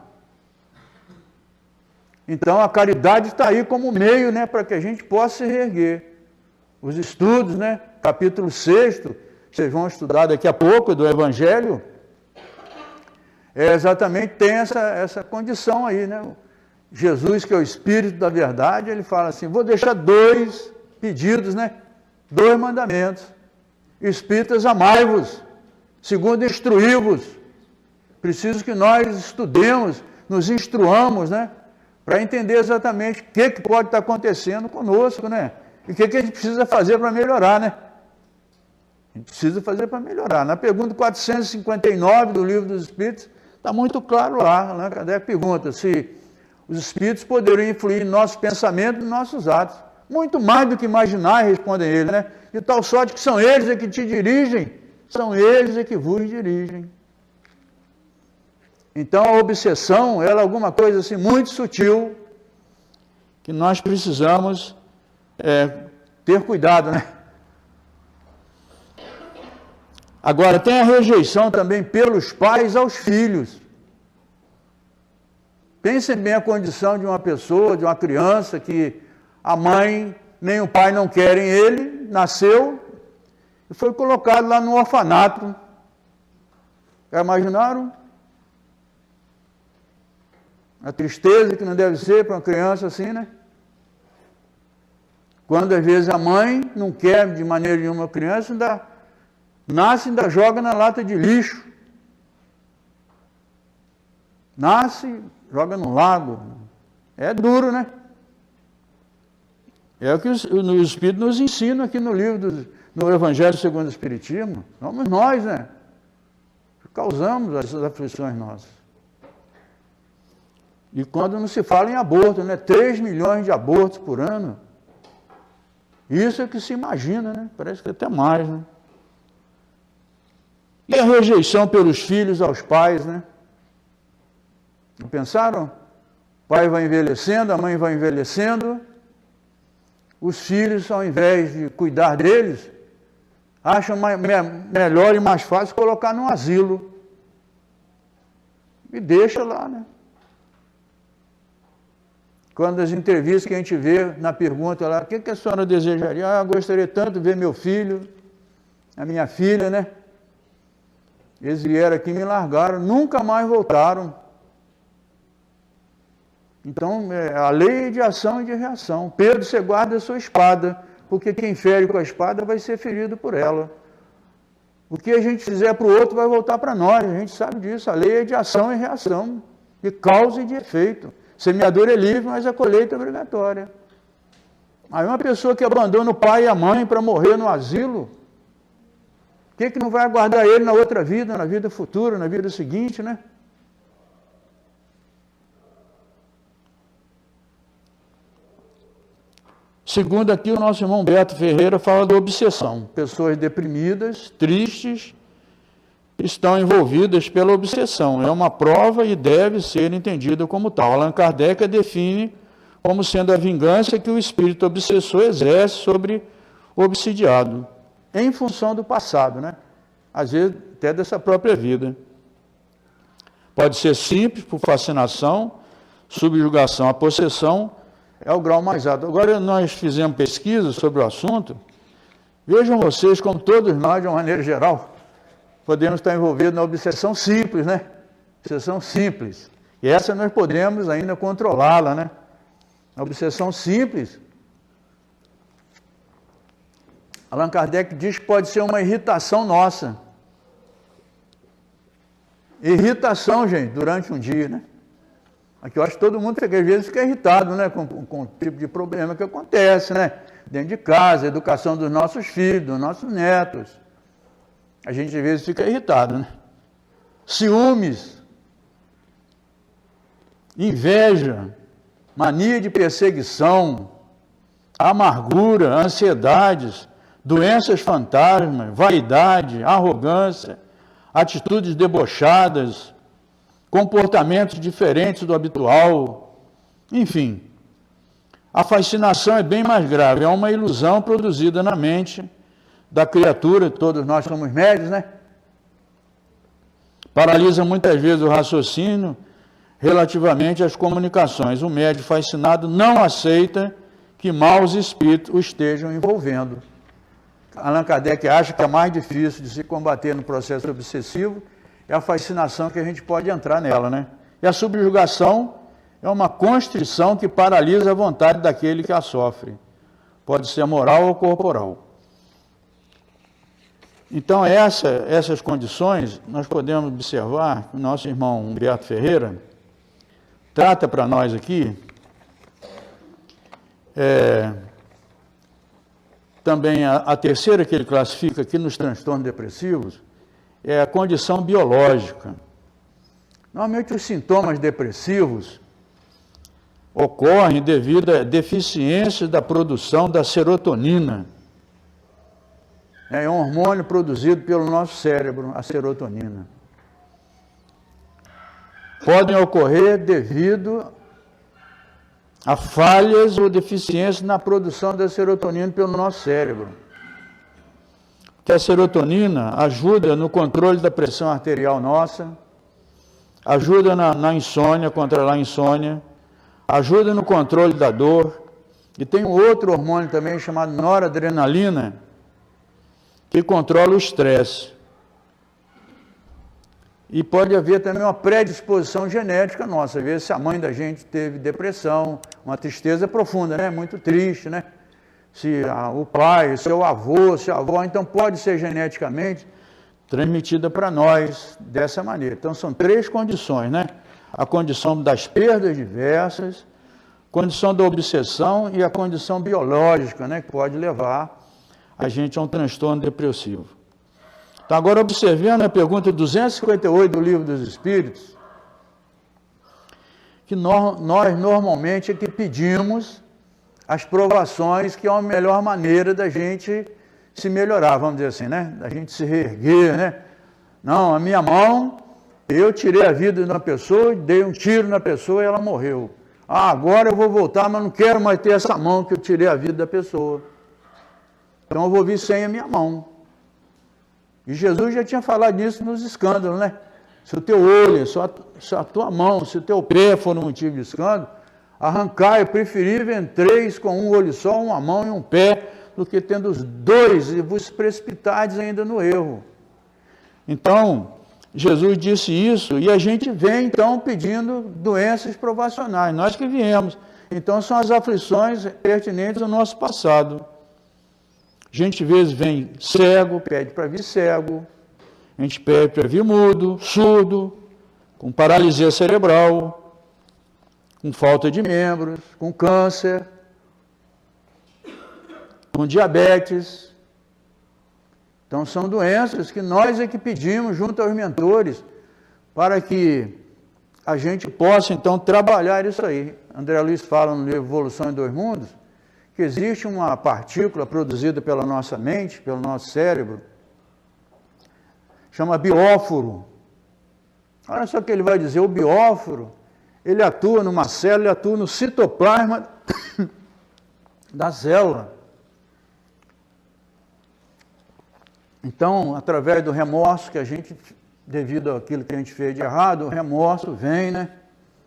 Então a caridade está aí como meio, né, para que a gente possa se reerguer. Os estudos, né? Capítulo 6º, vocês vão estudar daqui a pouco, do Evangelho, exatamente tem essa condição aí, né? Jesus, que é o Espírito da Verdade, ele fala assim, vou deixar 2 pedidos, né? 2 mandamentos. Espíritas, amai-vos, segundo instruí-vos. Preciso que nós estudemos, nos instruamos, né? Para entender exatamente o que pode estar acontecendo conosco, né? E o que a gente precisa fazer para melhorar, né? A gente precisa fazer para melhorar. Na pergunta 459 do Livro dos Espíritos, está muito claro lá, né? Kardec pergunta se os espíritos poderiam influir em nossos pensamentos e nossos atos. Muito mais do que imaginar, respondem eles, né? De tal sorte que são eles que te dirigem, são eles que vos dirigem. Então a obsessão, ela é alguma coisa assim muito sutil, que nós precisamos ter cuidado, né? Agora, tem a rejeição também pelos pais aos filhos. Pensem bem a condição de uma pessoa, de uma criança, que a mãe nem o pai não querem ele, nasceu e foi colocado lá no orfanato. Já imaginaram? A tristeza que não deve ser para uma criança assim, né? Quando às vezes a mãe não quer de maneira nenhuma a criança, nasce e ainda joga na lata de lixo. Nasce, joga no lago. É duro, né? É o que o Espírito nos ensina aqui no livro, no Evangelho segundo o Espiritismo. Somos nós, né? Que causamos essas aflições nossas. E quando não se fala em aborto, né? 3 milhões de abortos por ano. Isso é que se imagina, né? Parece que até mais, né? E a rejeição pelos filhos aos pais, né? Não pensaram? O pai vai envelhecendo, a mãe vai envelhecendo. Os filhos, ao invés de cuidar deles, acham melhor e mais fácil colocar num asilo. E deixa lá, né? Quando as entrevistas que a gente vê na pergunta lá, o que a senhora desejaria? Ah, eu gostaria tanto de ver meu filho, a minha filha, né? Eles vieram aqui e me largaram, nunca mais voltaram. Então, a lei de ação e de reação. Pedro, você guarda a sua espada, porque quem fere com a espada vai ser ferido por ela. O que a gente fizer para o outro vai voltar para nós, a gente sabe disso. A lei é de ação e reação, de causa e de efeito. Semeador é livre, mas a colheita é obrigatória. Aí uma pessoa que abandona o pai e a mãe para morrer no asilo, o que não vai aguardar ele na outra vida, na vida futura, na vida seguinte, né? Segundo aqui, o nosso irmão Beto Ferreira fala da obsessão. Pessoas deprimidas, tristes, estão envolvidas pela obsessão. É uma prova e deve ser entendida como tal. Allan Kardec a define como sendo a vingança que o espírito obsessor exerce sobre o obsidiado, em função do passado, né? Às vezes até dessa própria vida. Pode ser simples, por fascinação, subjugação, a possessão é o grau mais alto. Agora nós fizemos pesquisa sobre o assunto. Vejam vocês como todos nós, de uma maneira geral, podemos estar envolvidos na obsessão simples, né? Obsessão simples. E essa nós podemos ainda controlá-la, né? A obsessão simples, Allan Kardec diz que pode ser uma irritação nossa. Irritação, gente, durante um dia, né? Aqui eu acho que todo mundo, às vezes, fica irritado, né? Com o tipo de problema que acontece, né? Dentro de casa, educação dos nossos filhos, dos nossos netos. A gente, às vezes, fica irritado, né? Ciúmes, inveja, mania de perseguição, amargura, ansiedades, doenças fantasmas, vaidade, arrogância, atitudes debochadas, comportamentos diferentes do habitual, enfim. A fascinação é bem mais grave, é uma ilusão produzida na mente da criatura, todos nós somos médios, né? Paralisa muitas vezes o raciocínio relativamente às comunicações. O médium fascinado não aceita que maus espíritos o estejam envolvendo. Allan Kardec acha que é mais difícil de se combater no processo obsessivo é a fascinação que a gente pode entrar nela, né? E a subjugação é uma constrição que paralisa a vontade daquele que a sofre. Pode ser moral ou corporal. Então, essas condições, nós podemos observar, o nosso irmão Humberto Ferreira trata para nós aqui, também a terceira que ele classifica aqui nos transtornos depressivos, é a condição biológica. Normalmente os sintomas depressivos ocorrem devido à deficiência da produção da serotonina. É um hormônio produzido pelo nosso cérebro, a serotonina. Podem ocorrer devido a falhas ou deficiências na produção da serotonina pelo nosso cérebro. Que a serotonina ajuda no controle da pressão arterial nossa, ajuda na insônia, controlar a insônia, ajuda no controle da dor. E tem um outro hormônio também chamado noradrenalina, que controla o estresse. E pode haver também uma predisposição genética nossa. Às vezes, se a mãe da gente teve depressão, uma tristeza profunda, né? Muito triste, né? Se o pai, seu avô, sua avó, então pode ser geneticamente transmitida para nós dessa maneira. Então, são 3 condições, né? A condição das perdas diversas, condição da obsessão e a condição biológica, né? Que pode levar a gente a um transtorno depressivo. Então, agora, observando a pergunta 258 do Livro dos Espíritos, que nós normalmente é que pedimos as provações, que é a melhor maneira da gente se melhorar, vamos dizer assim, né? Da gente se reerguer, né? Não, a minha mão, eu tirei a vida de uma pessoa, dei um tiro na pessoa e ela morreu. Ah, agora eu vou voltar, mas não quero mais ter essa mão que eu tirei a vida da pessoa. Então eu vou vir sem a minha mão. E Jesus já tinha falado disso nos escândalos, né? Se o teu olho, se a tua mão, se o teu pé for um motivo de escândalo, arrancar, é preferível em 3 com um olho só, uma mão e um pé, do que tendo os 2 e vos precipitares ainda no erro. Então, Jesus disse isso e a gente vem então pedindo doenças provacionais, nós que viemos. Então são as aflições pertinentes ao nosso passado. A gente às vezes vem cego, pede para vir cego, a gente pede para vir mudo, surdo, com paralisia cerebral, com falta de membros, com câncer, com diabetes. Então são doenças que nós é que pedimos junto aos mentores para que a gente possa então trabalhar isso aí. André Luiz fala no livro Evolução em 2 Mundos, que existe uma partícula produzida pela nossa mente, pelo nosso cérebro, chama bióforo. Olha só o que ele vai dizer, o bióforo, ele atua numa célula, ele atua no citoplasma da célula. Então, através do remorso que a gente, devido àquilo que a gente fez de errado, o remorso vem, né?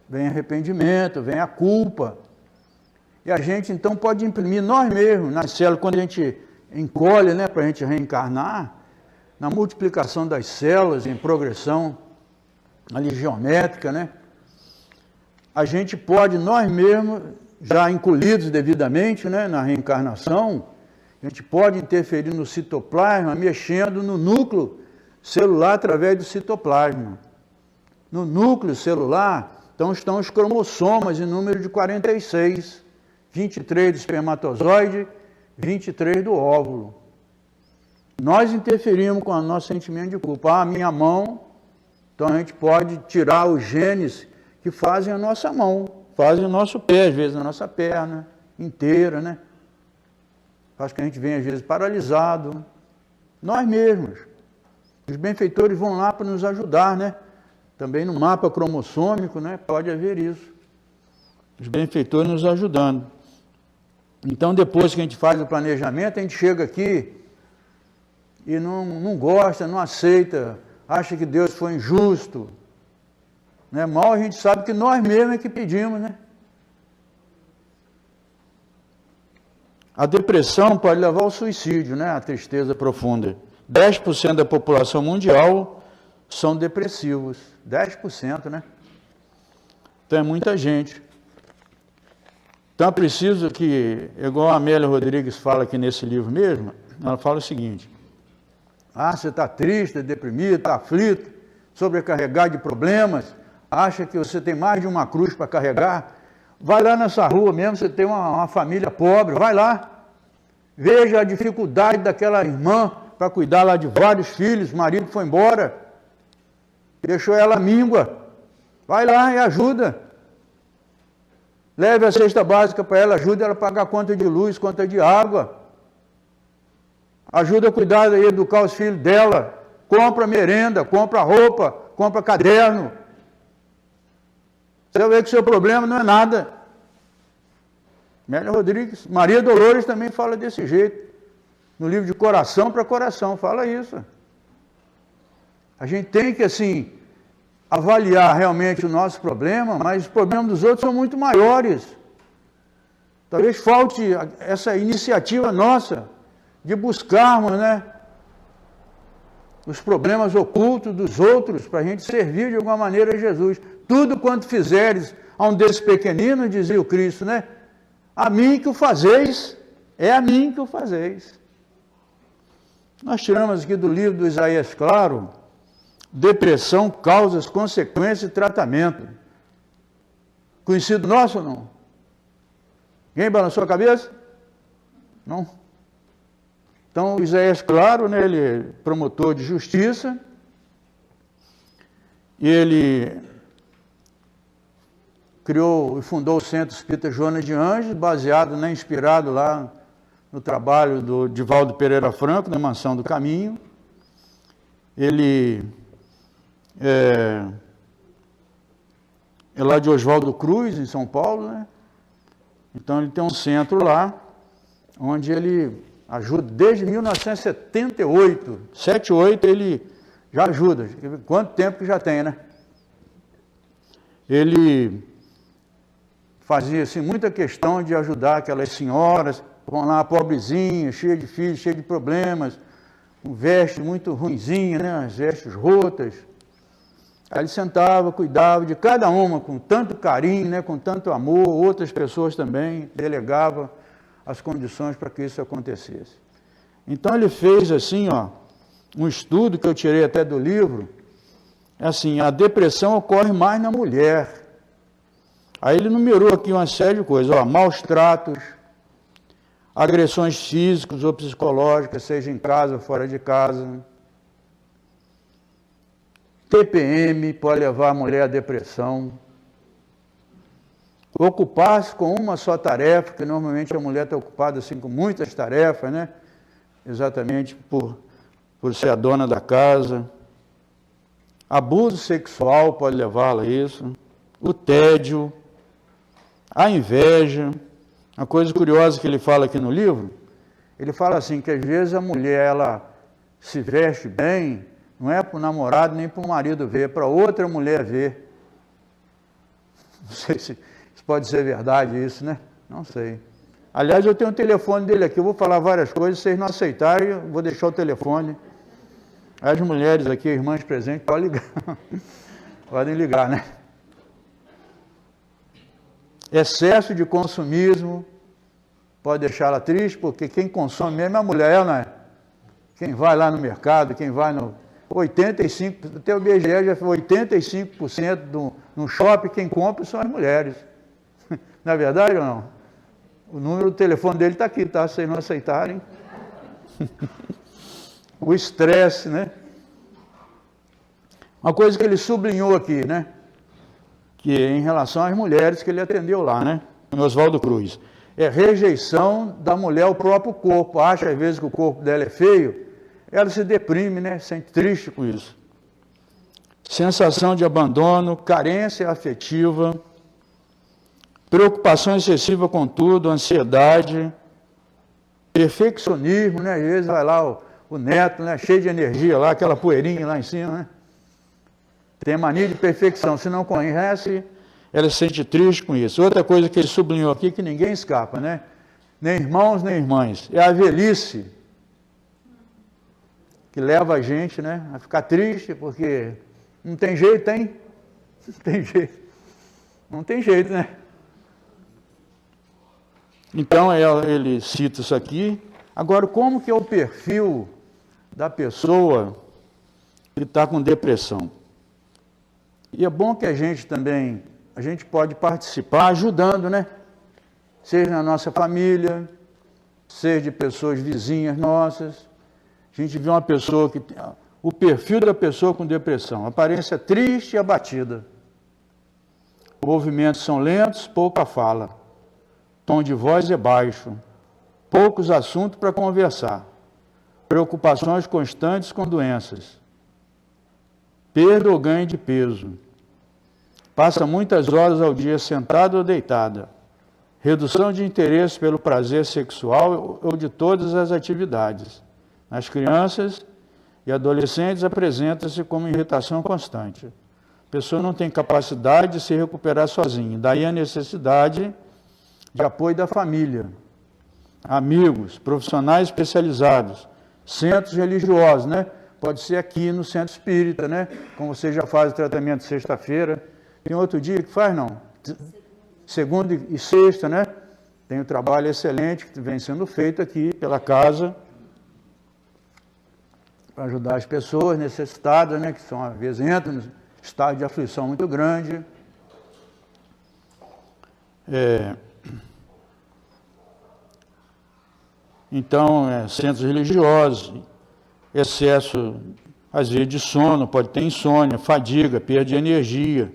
Vem arrependimento, vem a culpa. E a gente, então, pode imprimir nós mesmos, nas células, quando a gente encolhe, né, para a gente reencarnar, na multiplicação das células, em progressão ali geométrica, né? A gente pode, nós mesmos, já encolhidos devidamente, né, na reencarnação, a gente pode interferir no citoplasma, mexendo no núcleo celular através do citoplasma. No núcleo celular, então, estão os cromossomas em número de 46, 23 do espermatozoide, 23 do óvulo. Nós interferimos com o nosso sentimento de culpa. Ah, a minha mão, então a gente pode tirar os genes que fazem a nossa mão, fazem o nosso pé, às vezes a nossa perna inteira, né? Faz que a gente venha, às vezes, paralisado. Nós mesmos. Os benfeitores vão lá para nos ajudar, né? Também no mapa cromossômico, né? Pode haver isso. Os benfeitores nos ajudando. Então, depois que a gente faz o planejamento, a gente chega aqui e não gosta, não aceita, acha que Deus foi injusto. Né? Mal a gente sabe que nós mesmos é que pedimos, né? A depressão pode levar ao suicídio, né? A tristeza profunda. 10% da população mundial são depressivos. 10%, né? Então é muita gente. Então é preciso que, igual a Amélia Rodrigues fala aqui nesse livro mesmo, ela fala o seguinte: ah, você está triste, deprimido, está aflito, sobrecarregado de problemas, acha que você tem mais de uma cruz para carregar? Vai lá nessa rua mesmo, você tem uma família pobre, vai lá, veja a dificuldade daquela irmã para cuidar lá de vários filhos, o marido foi embora, deixou ela míngua, vai lá e ajuda. Leve a cesta básica para ela, ajude ela a pagar conta de luz, conta de água. Ajuda a cuidar e educar os filhos dela. Compra merenda, compra roupa, compra caderno. Você vai ver que o seu problema não é nada. Mélia Rodrigues, Maria Dolores também fala desse jeito. No livro de Coração para Coração, fala isso. A gente tem que, assim, avaliar realmente o nosso problema, mas os problemas dos outros são muito maiores. Talvez falte essa iniciativa nossa de buscarmos, né, os problemas ocultos dos outros para a gente servir de alguma maneira a Jesus. Tudo quanto fizeres a um desses pequeninos, dizia o Cristo, né? A mim que o fazeis, é a mim que o fazeis. Nós tiramos aqui do livro do Isaías Claro, depressão, causas, consequências e tratamento. Conhecido nosso ou não? Ninguém balançou a cabeça? Não? Então, o Isaías Claro, né, ele é promotor de justiça, e ele criou e fundou o Centro Espírita Joana de Anjos, baseado, né, inspirado lá no trabalho do Divaldo Pereira Franco, na Mansão do Caminho. Ele é lá de Oswaldo Cruz, em São Paulo, né? Então ele tem um centro lá, onde ele ajuda desde 1978, 78 ele já ajuda. Quanto tempo que já tem, né? Ele fazia assim, muita questão de ajudar aquelas senhoras, vão lá pobrezinhas, cheias de filhos, cheias de problemas, com veste muito ruinzinha, né? As vestes rotas. Aí ele sentava, cuidava de cada uma com tanto carinho, né? Com tanto amor, outras pessoas também, delegava as condições para que isso acontecesse. Então ele fez assim, ó, um estudo que eu tirei até do livro, assim, a depressão ocorre mais na mulher. Aí ele numerou aqui uma série de coisas, ó, maus tratos, agressões físicas ou psicológicas, seja em casa ou fora de casa. TPM pode levar a mulher à depressão. Ocupar-se com uma só tarefa, que normalmente a mulher está ocupada assim, com muitas tarefas, né? Exatamente por ser a dona da casa. Abuso sexual pode levá-la a isso. O tédio, a inveja. Uma coisa curiosa que ele fala aqui no livro, ele fala assim, que às vezes a mulher, ela se veste bem, não é para o namorado nem para o marido ver, é para outra mulher ver. Não sei se pode ser verdade isso, né? Não sei. Aliás, eu tenho o telefone dele aqui, eu vou falar várias coisas, se vocês não aceitarem, eu vou deixar o telefone. As mulheres aqui, irmãs presentes, podem ligar. Podem ligar, né? Excesso de consumismo pode deixá-la triste, porque quem consome mesmo é a mulher, não é? Quem vai lá no mercado, quem vai no... 85%, até o IBGE já foi 85% no shopping, quem compra são as mulheres. Não é verdade ou não? O número do telefone dele está aqui, tá? Se vocês não aceitarem. O estresse, né? Uma coisa que ele sublinhou aqui, né? Que em relação às mulheres que ele atendeu lá, né? No Oswaldo Cruz. É rejeição da mulher ao próprio corpo. Acha às vezes que o corpo dela é feio, ela se deprime, né? Se sente triste com isso. Sensação de abandono, carência afetiva, preocupação excessiva com tudo, ansiedade, perfeccionismo, né? Às vezes vai lá o neto, né? Cheio de energia lá, aquela poeirinha lá em cima, né? Tem mania de perfeição. Se não conhece, ela se sente triste com isso. Outra coisa que ele sublinhou aqui, que ninguém escapa, né? Nem irmãos, nem irmãs. É a velhice que leva a gente, né, a ficar triste, porque não tem jeito, tem? Não tem jeito. Não tem jeito, né? Então, ele cita isso aqui. Agora, como que é o perfil da pessoa que está com depressão? E é bom que a gente pode participar ajudando, né? Seja na nossa família, seja de pessoas vizinhas nossas. A gente vê uma pessoa que tem o perfil da pessoa com depressão, aparência triste e abatida. Movimentos são lentos, pouca fala. Tom de voz é baixo. Poucos assuntos para conversar. Preocupações constantes com doenças. Perda ou ganho de peso. Passa muitas horas ao dia sentada ou deitada. Redução de interesse pelo prazer sexual ou de todas as atividades. Nas crianças e adolescentes apresenta-se como irritação constante. A pessoa não tem capacidade de se recuperar sozinha. Daí a necessidade de apoio da família, amigos, profissionais especializados, centros religiosos, né? Pode ser aqui no centro espírita, né? Como você já faz o tratamento sexta-feira. Tem outro dia que faz, não? Segunda e sexta, né? Tem um trabalho excelente que vem sendo feito aqui pela casa para ajudar as pessoas necessitadas, né? Que são, às vezes, entram no estado de aflição muito grande. Então, centros religiosos, excesso, às vezes, de sono, pode ter insônia, fadiga, perda de energia,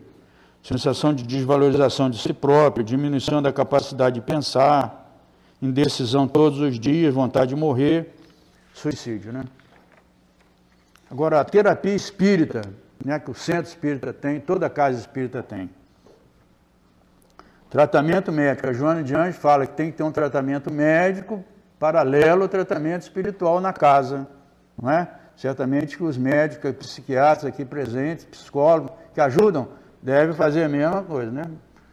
sensação de desvalorização de si próprio, diminuição da capacidade de pensar, indecisão todos os dias, vontade de morrer, suicídio, né? Agora, a terapia espírita, né, que o centro espírita tem, toda casa espírita tem. Tratamento médico. A Joana de Anjos fala que tem que ter um tratamento médico paralelo ao tratamento espiritual na casa, não é? Certamente que os médicos, psiquiatras aqui presentes, psicólogos, que ajudam, devem fazer a mesma coisa, né?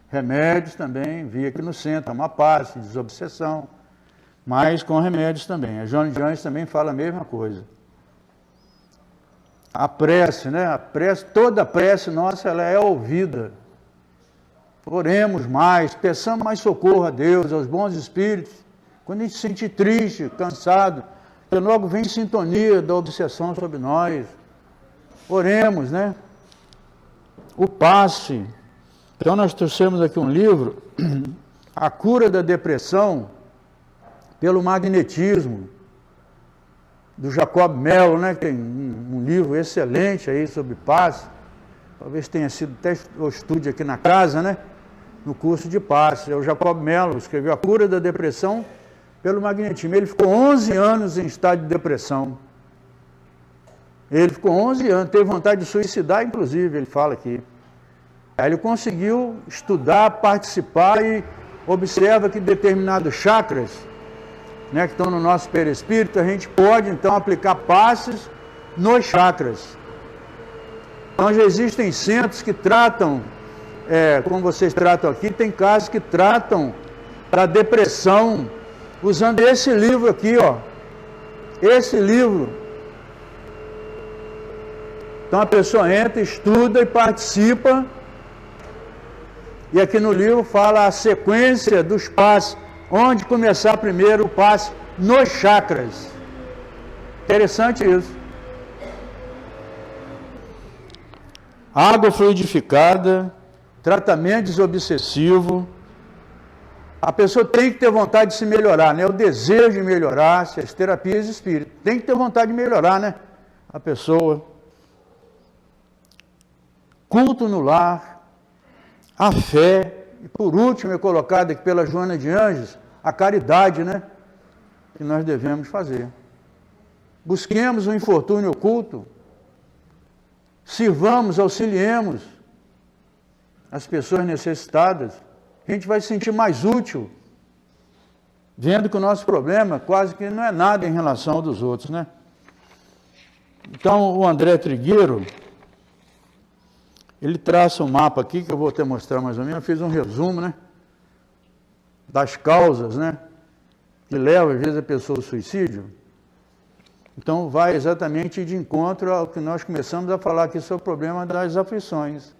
Remédios também, via aqui no centro, uma passe, desobsessão, mas com remédios também. A Joana de Anjos também fala a mesma coisa. A prece, né? A prece, toda a prece nossa, ela é ouvida. Oremos mais, peçamos mais socorro a Deus, aos bons espíritos. Quando a gente se sentir triste, cansado, que logo vem sintonia da obsessão sobre nós. Oremos, né? O passe. Então nós trouxemos aqui um livro, A Cura da Depressão pelo Magnetismo, do Jacob Mello, né? Que tem um livro excelente aí sobre passe. Talvez tenha sido até o estúdio aqui na casa, né? No curso de passe. O Jacob Mello escreveu A Cura da Depressão pelo Magnetismo. Ele ficou 11 anos em estado de depressão. Ele ficou 11 anos, teve vontade de suicidar, inclusive, ele fala aqui. Aí ele conseguiu estudar, participar e observa que determinados chakras, né, que estão no nosso perispírito, a gente pode, então, aplicar passes nos chakras. Então, já existem centros que tratam, como vocês tratam aqui, tem casos que tratam da depressão, usando esse livro aqui, ó. Esse livro. Então, a pessoa entra, estuda e participa. E aqui no livro fala a sequência dos passos. Onde começar primeiro o passe nos chakras. Interessante isso. Água fluidificada, tratamento desobsessivo. A pessoa tem que ter vontade de se melhorar, né? O desejo de melhorar, as terapias espíritas. Tem que ter vontade de melhorar, né? A pessoa. Culto no lar, a fé. E por último, é colocado aqui pela Joana de Anjos, a caridade, né? Que nós devemos fazer. Busquemos o infortúnio oculto, sirvamos, auxiliemos as pessoas necessitadas. A gente vai se sentir mais útil, vendo que o nosso problema quase que não é nada em relação ao dos outros, né? Então, o André Trigueiro, ele traça um mapa aqui, que eu vou até mostrar mais ou menos, eu fiz um resumo, né? Das causas, né? Que levam, às vezes, a pessoa ao suicídio. Então, vai exatamente de encontro ao que nós começamos a falar aqui sobre o problema das aflições.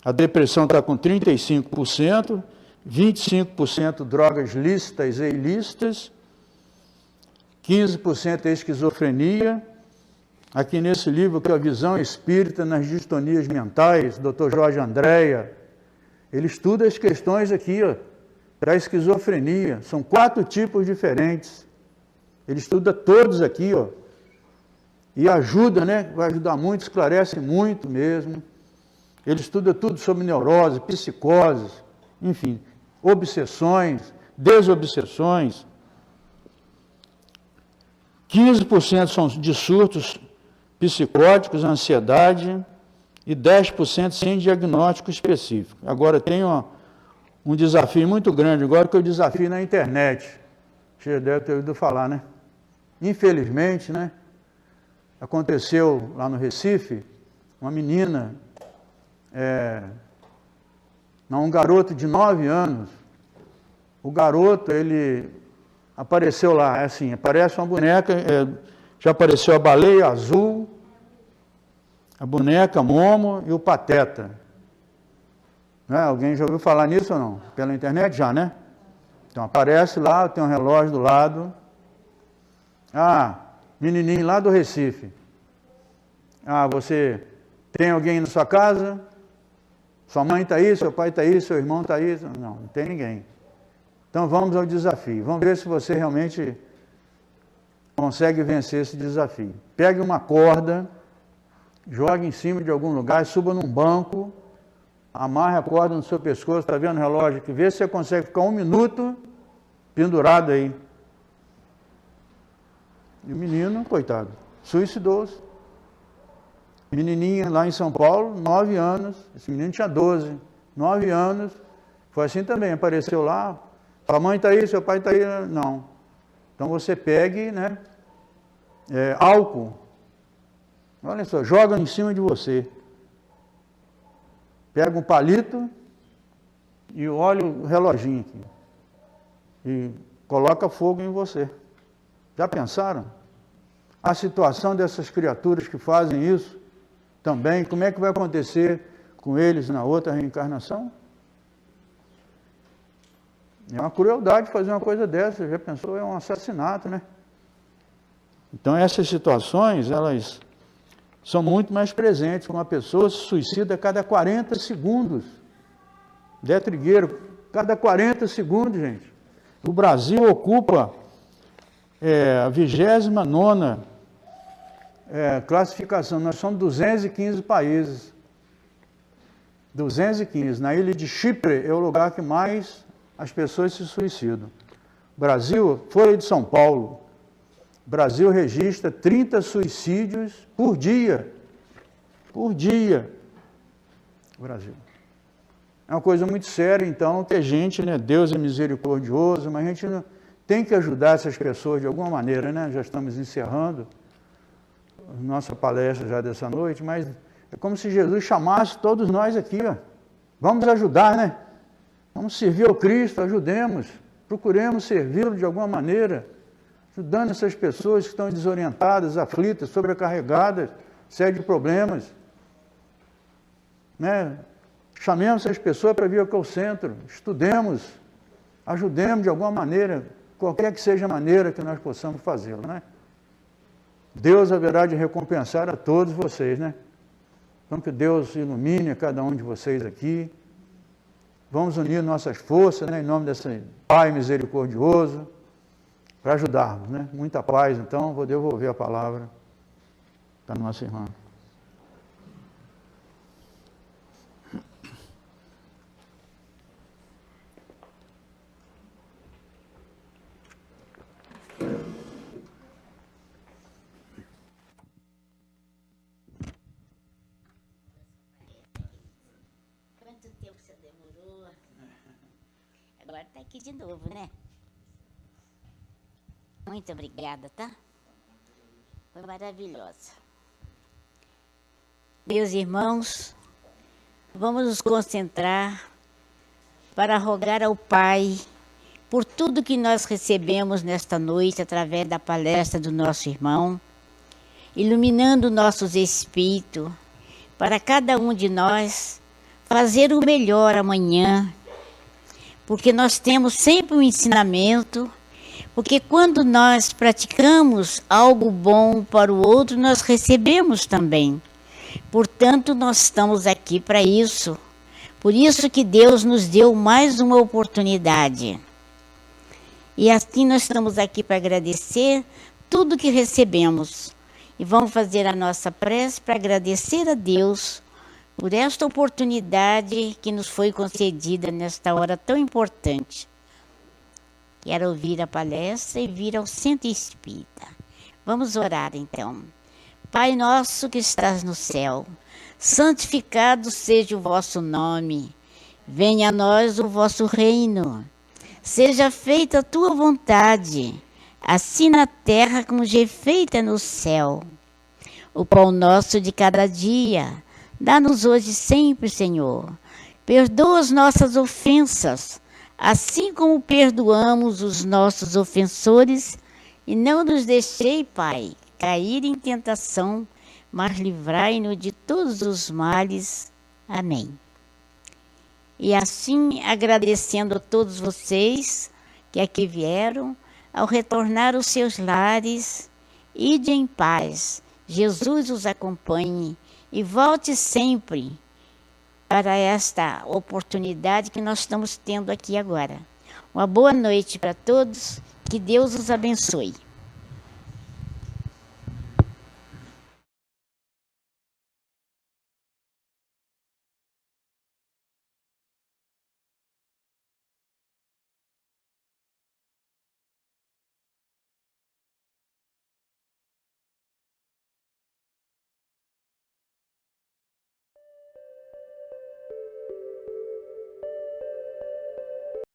A depressão está com 35%, 25% drogas lícitas e ilícitas, 15% esquizofrenia. Aqui nesse livro, que é a Visão Espírita nas Distonias Mentais, Dr. Jorge Andréa, ele estuda as questões aqui, ó, da esquizofrenia. São 4 tipos diferentes. Ele estuda todos aqui, ó, e ajuda, né? Vai ajudar muito, esclarece muito mesmo. Ele estuda tudo sobre neurose, psicoses, enfim, obsessões, desobsessões. 15% são de surtos psicóticos, ansiedade, e 10% sem diagnóstico específico. Agora tem um desafio muito grande, agora que é o desafio na internet. Você deve ter ouvido falar, né? Infelizmente, né? Aconteceu lá no Recife, uma menina, um garoto de 9 anos. O garoto, ele apareceu lá, assim, aparece uma boneca, já apareceu a baleia azul, a boneca Momo e o Pateta. Né? Alguém já ouviu falar nisso ou não? Pela internet já, né? Então aparece lá, tem um relógio do lado. Ah, menininho lá do Recife. Ah, você tem alguém na sua casa? Sua mãe está aí, seu pai está aí, seu irmão está aí? Não tem ninguém. Então vamos ao desafio. Vamos ver se você realmente consegue vencer esse desafio. Pegue uma corda, jogue em cima de algum lugar, suba num banco, amarre a corda no seu pescoço, está vendo o relógio aqui? Vê se você consegue ficar 1 minuto pendurado aí. E o menino, coitado, suicidou-se. Menininha lá em São Paulo, 9 anos, esse menino tinha 12, 9 anos, foi assim também, apareceu lá, sua mãe está aí, seu pai está aí, não. Então você pegue, né, álcool, olha só, joga em cima de você. Pega um palito e olha o reloginho aqui. E coloca fogo em você. Já pensaram? A situação dessas criaturas que fazem isso também, como é que vai acontecer com eles na outra reencarnação? É uma crueldade fazer uma coisa dessa, já pensou? É um assassinato, né? Então essas situações, elas são muito mais presentes. Uma pessoa se suicida a cada 40 segundos. Zé Trigueiro, cada 40 segundos, gente. O Brasil ocupa a 29ª classificação. Nós somos 215 países. 215. Na ilha de Chipre é o lugar que mais as pessoas se suicidam. Brasil, Folha de São Paulo. O Brasil registra 30 suicídios por dia. Por dia. Brasil. É uma coisa muito séria, então, que a gente, né, Deus é misericordioso, mas a gente tem que ajudar essas pessoas de alguma maneira, né? Já estamos encerrando a nossa palestra já dessa noite, mas é como se Jesus chamasse todos nós aqui, ó. Vamos ajudar, né? Vamos servir ao Cristo, ajudemos, procuremos servi-lo de alguma maneira, ajudando essas pessoas que estão desorientadas, aflitas, sobrecarregadas, cheias de problemas. Né? Chamemos essas pessoas para vir aqui ao centro, estudemos, ajudemos de alguma maneira, qualquer que seja a maneira que nós possamos fazê-lo. Né? Deus haverá de recompensar a todos vocês. Né? Então que Deus ilumine a cada um de vocês aqui. Vamos unir nossas forças, né, em nome desse Pai misericordioso, para ajudarmos, né? Muita paz, então, vou devolver a palavra para a nossa irmã. Quanto tempo você demorou? Agora está aqui de novo, né? Muito obrigada, tá? Foi maravilhosa. Meus irmãos, vamos nos concentrar para rogar ao Pai por tudo que nós recebemos nesta noite através da palestra do nosso irmão, iluminando nossos espíritos, para cada um de nós fazer o melhor amanhã, porque nós temos sempre um ensinamento. Porque quando nós praticamos algo bom para o outro, nós recebemos também. Portanto, nós estamos aqui para isso. Por isso que Deus nos deu mais uma oportunidade. E assim nós estamos aqui para agradecer tudo que recebemos. E vamos fazer a nossa prece para agradecer a Deus por esta oportunidade que nos foi concedida nesta hora tão importante. Quero ouvir a palestra e vir ao Centro Espírita. Vamos orar então. Pai nosso que estás no céu, santificado seja o vosso nome. Venha a nós o vosso reino. Seja feita a tua vontade, assim na terra como já é feita no céu. O pão nosso de cada dia, dá-nos hoje sempre, Senhor. Perdoa as nossas ofensas, assim como perdoamos os nossos ofensores, e não nos deixei, Pai, cair em tentação, mas livrai-nos de todos os males. Amém. E assim, agradecendo a todos vocês que aqui vieram, ao retornar aos seus lares, ide em paz, Jesus os acompanhe e volte sempre para esta oportunidade que nós estamos tendo aqui agora. Uma boa noite para todos, que Deus os abençoe.